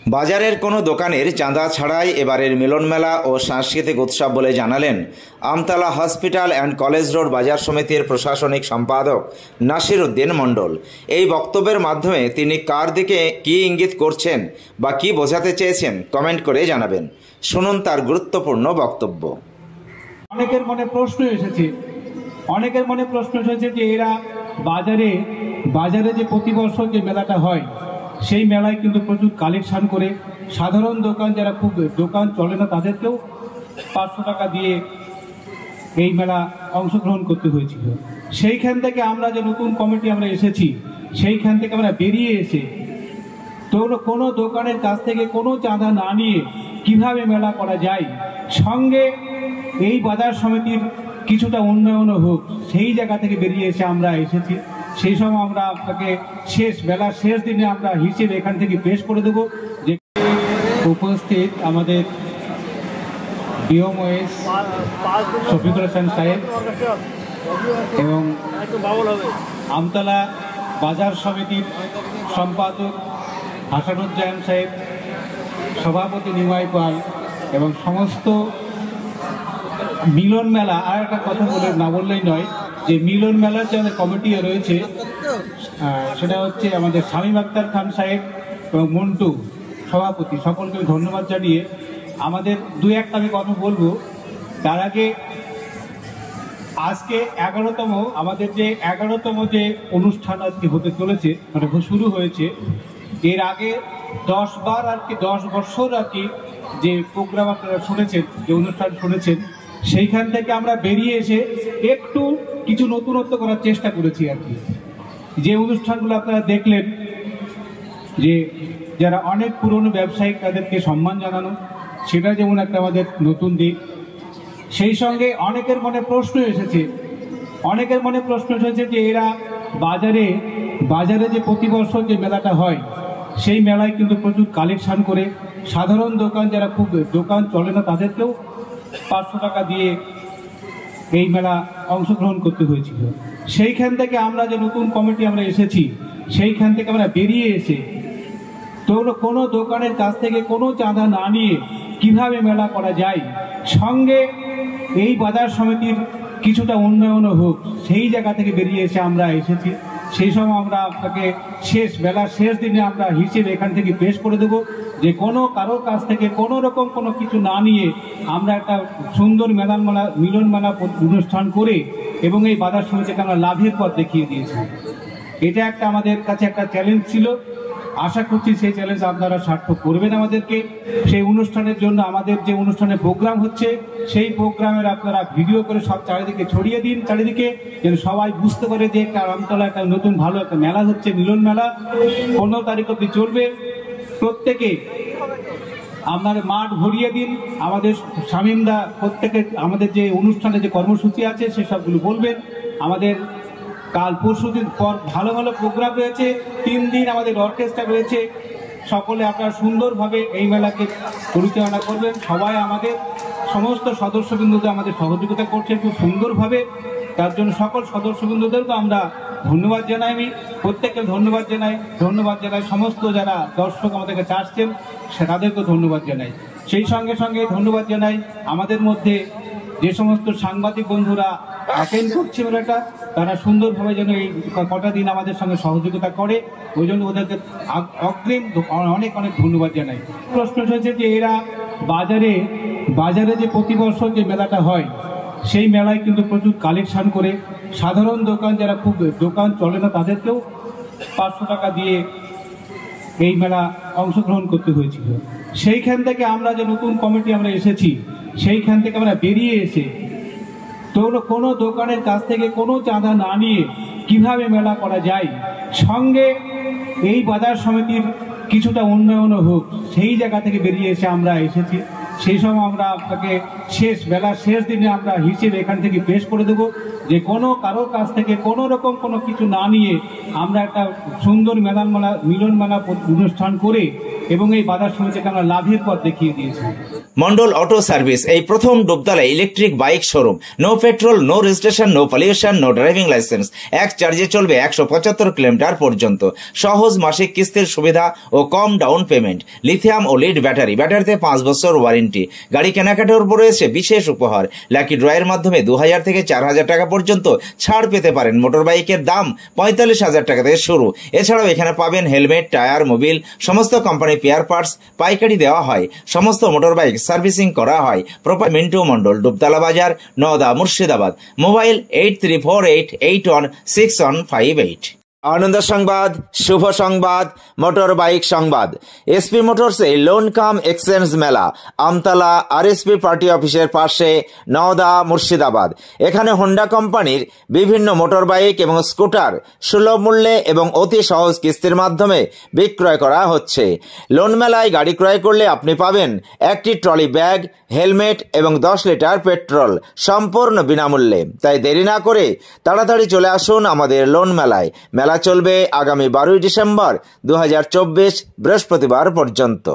বাজারের কোনো দোকানের চাঁদা ছাড়াই এবারের মিলন মেলা ও সাংস্কৃতিক উৎসব বলে জানালেন Amtala hospital and college road বাজার সমিতির প্রশাসনিক সম্পাদক নাসির উদ্দিন মণ্ডল। এই বক্তব্যের মাধ্যমে তিনি কার দিকে কী ইঙ্গিত করছেন বা কী বোঝাতে চেয়েছেন কমেন্ট করে জানাবেন। শুনুন তার গুরুত্বপূর্ণ বক্তব্য। অনেকের মনে প্রশ্ন এসেছে যে এরা বাজারে যে প্রতি বছর যে মেলাটা হয় সেই মেলায় কিন্তু প্রচুর কালেকশন করে সাধারণ দোকান যারা খুব দোকান চলে না তাদেরকেও 500 টাকা দিয়ে এই মেলা অংশগ্রহণ করতে হয়েছিল। সেইখান থেকে আমরা যে নতুন কমিটি আমরা এসেছি সেইখান থেকে আমরা বেরিয়ে এসে তো কোনো দোকানের কাছ থেকে কোনো চাঁদা না নিয়ে কিভাবে মেলা করা যায়, সঙ্গে এই বাজার সমিতির কিছুটা উন্নয়নও হোক, সেই জায়গা থেকে বেরিয়ে এসে আমরা এসেছি। সেই সময় আমরা আপনাকে বেলার শেষ দিনে আমরা হিসেব এখান থেকে পেশ করে দেব। যে উপস্থিত আমাদের ডিওমওএস শফিকুল হাসান সাহেব এবং আমতলা বাজার সমিতির সম্পাদক হাসানুজ্জামান সাহেব, সভাপতি নিমাই পাল এবং সমস্ত মিলন মেলা, আর একটা কথা না বললেই নয়, যে মিলন মেলার যে আমাদের কমিটি রয়েছে সেটা হচ্ছে আমাদের শামীম আক্তার খান সাহেব এবং মন্টু সভাপতি, সকলকে ধন্যবাদ জানিয়ে আমাদের একটা আমি কথা বলবো। তার আগে আজকে 11তম আমাদের যে 11তম যে অনুষ্ঠান আজকে হতে চলেছে, মানে শুরু হয়েছে। এর আগে 10 বছর আর কি যে প্রোগ্রাম আপনারা শুনেছেন, যে অনুষ্ঠান শুনেছেন, সেইখান থেকে আমরা বেরিয়ে এসে একটু কিছু নতুনত্ব করার চেষ্টা করেছি আর কি। যে অনুষ্ঠানগুলো আপনারা দেখলেন, যে যারা অনেক পুরনো ব্যবসায়িক তাদেরকে সম্মান জানানো, সেটা যেমন একটা আমাদের নতুন দিক। সেই সঙ্গে অনেকের মনে প্রশ্ন এসেছে যে এরা বাজারে যে প্রতি বছর যে মেলাটা হয় সেই মেলায় কিন্তু প্রচুর কালেকশন করে সাধারণ দোকান যারা খুব দোকান চলে না তাদেরকেও 500 টাকা দিয়ে এই মেলা অংশগ্রহণ করতে হয়েছিল। সেইখান থেকে আমরা যে নতুন কমিটি আমরা এসেছি সেইখান থেকে আমরা বেরিয়ে এসে তো কোনো দোকানের কাছ থেকে কোনো চাঁদা না নিয়ে কিভাবে মেলা করা যায়, সঙ্গে এই বাজার সমিতির কিছুটা উন্নয়নও হোক, সেই জায়গা থেকে বেরিয়ে এসে আমরা এসেছি। সেই সময় আমরা আপনাকে বেলার শেষ দিনে আমরা হিসেব এখান থেকে পেশ করে দেব। যে কারোর কাছ থেকে কোনো রকম কোনো কিছু না নিয়ে আমরা একটা সুন্দর মিলন মেলা অনুষ্ঠান করে এবং এই বাজার সমিতিকে আমরা লাভের পথ দেখিয়ে দিয়েছি। এটা একটা আমাদের কাছে একটা চ্যালেঞ্জ ছিল। আশা করছি সেই চ্যালেঞ্জ আপনারা সার্থক করবেন আমাদেরকে। সেই অনুষ্ঠানের জন্য আমাদের যে অনুষ্ঠানের প্রোগ্রাম হচ্ছে সেই প্রোগ্রামের আপনারা ভিডিও করে সব চারিদিকে ছড়িয়ে দিন, চারিদিকে যেন সবাই বুঝতে পারে যে একটা আমতলা একটা নতুন ভালো একটা মেলা হচ্ছে, মিলন মেলা 15 তারিখ অব্দি চলবে। প্রত্যেকে আপনার মাঠ ভরিয়ে দিন। আমাদের শামীমদা প্রত্যেকে আমাদের যে অনুষ্ঠানে যে কর্মসূচি আছে সেসবগুলো বলবেন। আমাদের কাল পরশুদিন পর ভালো ভালো প্রোগ্রাম রয়েছে, 3 দিন আমাদের অর্কেস্ট্রা রয়েছে। সকলে আপনারা সুন্দরভাবে এই মেলাকে পরিচালনা করবেন। সবাই আমাদের সমস্ত সদস্যবৃন্দদের আমাদের সহযোগিতা করছে খুব সুন্দরভাবে। তার জন্য সকল সদস্যবৃন্দদেরকে আমরা ধন্যবাদ জানাই। আমি প্রত্যেককে ধন্যবাদ জানাই। সমস্ত যারা দর্শক আমাদের কাছে আসছেন তাদেরকে ধন্যবাদ জানাই। সেই সঙ্গে ধন্যবাদ জানাই আমাদের মধ্যে যে সমস্ত সাংবাদিক বন্ধুরা অ্যাটেন্ড করছে মেলাটা, তারা সুন্দরভাবে যেন এই কটা দিন আমাদের সঙ্গে সহযোগিতা করে, ওই জন্য ওদেরকে অগ্রিম অনেক ধন্যবাদ জানাই। প্রশ্ন হয়েছে যে এরা বাজারে যে প্রতি বছর যে মেলাটা হয় সেই মেলায় কিন্তু প্রচুর কালেকশন করে সাধারণ দোকান যারা খুব দোকান চলে না তাদেরকেও 500 টাকা দিয়ে এই মেলা অংশগ্রহণ করতে হয়েছিল। সেইখান থেকে আমরা যে নতুন কমিটি আমরা এসেছি সেইখান থেকে আমরা বেরিয়ে এসে তো কোনো দোকানের কাছ থেকে কোনো চাঁদা না নিয়ে কিভাবে মেলা করা যায়, সঙ্গে এই বাজার সমিতির কিছুটা উন্নয়নও হোক, সেই জায়গা থেকে বেরিয়ে এসে আমরা এসেছি। সেই সময় আমরা আপনাকে বেলার শেষ দিনে আমরা হিসেব এখান থেকে পেশ করে দেব। যে কারোর কাছ থেকে কোনো রকম কোনো কিছু না নিয়ে আমরা একটা সুন্দর মিলন মেলা অনুষ্ঠান করে এবং এই বাজার সমিতিকে আমরা লাভের পথ দেখিয়ে দিয়েছি। মন্ডল অটো সার্ভিস এই প্রথম Dubtala electric bike showroom. No petrol, no registration, no pollution, no driving licence. এক চার্জে চলবে 175 কিলোমিটার পর্যন্ত। সহজ মাসিক কিস্তির সুবিধা ও কম ডাউন পেমেন্ট। লিথিয়াম ও লিড ব্যাটারি, ব্যাটারিতে 5 বছর ওয়ারেন্টি। গাড়ি কেনাকাটার উপর রয়েছে বিশেষ উপহার। লাকি ড্রয়ের মাধ্যমে 2000 থেকে 4000 টাকা পর্যন্ত ছাড় পেতে পারেন। মোটর বাইকের দাম 45,000 টাকা থেকে শুরু। এছাড়াও এখানে পাবেন হেলমেট, টায়ার, মোবিল, সমস্ত কোম্পানি পেয়ার পার্টস পাইকারি দেওয়া হয়। সমস্ত মোটর বাইক সার্ভিসিং করা হয়। প্রপার মিন্টু মন্ডল, ডুবতলা বাজার, নওদা, মুর্শিদাবাদ। মোবাইল 8348816158। আনন্দ সংবাদ, শুভ সংবাদ, মোটর বাইক সংবাদ। এসপি মোটরসে লোন কাম এক্সচেঞ্জ মেলা, আমতলা আরএসপি পার্টি অফিসের পাশে, নওদা, মুর্শিদাবাদ। এখানে হোন্ডা কোম্পানির বিভিন্ন মোটর বাইক এবং স্কুটার সুলভ মূল্যে এবং অতি সহজ কিস্তির মাধ্যমে বিক্রয় করা হচ্ছে। লোন মেলায় গাড়ি ক্রয় করলে আপনি পাবেন একটি ট্রলি ব্যাগ, হেলমেট এবং 10 লিটার পেট্রোল সম্পূর্ণ বিনামূল্যে। তাই দেরি না করে তাড়াতাড়ি চলে আসুন আমাদের লোন মেলায়। মেলা চলবে আগামী 12 ডিসেম্বর 2024 বৃহস্পতিবার পর্যন্ত।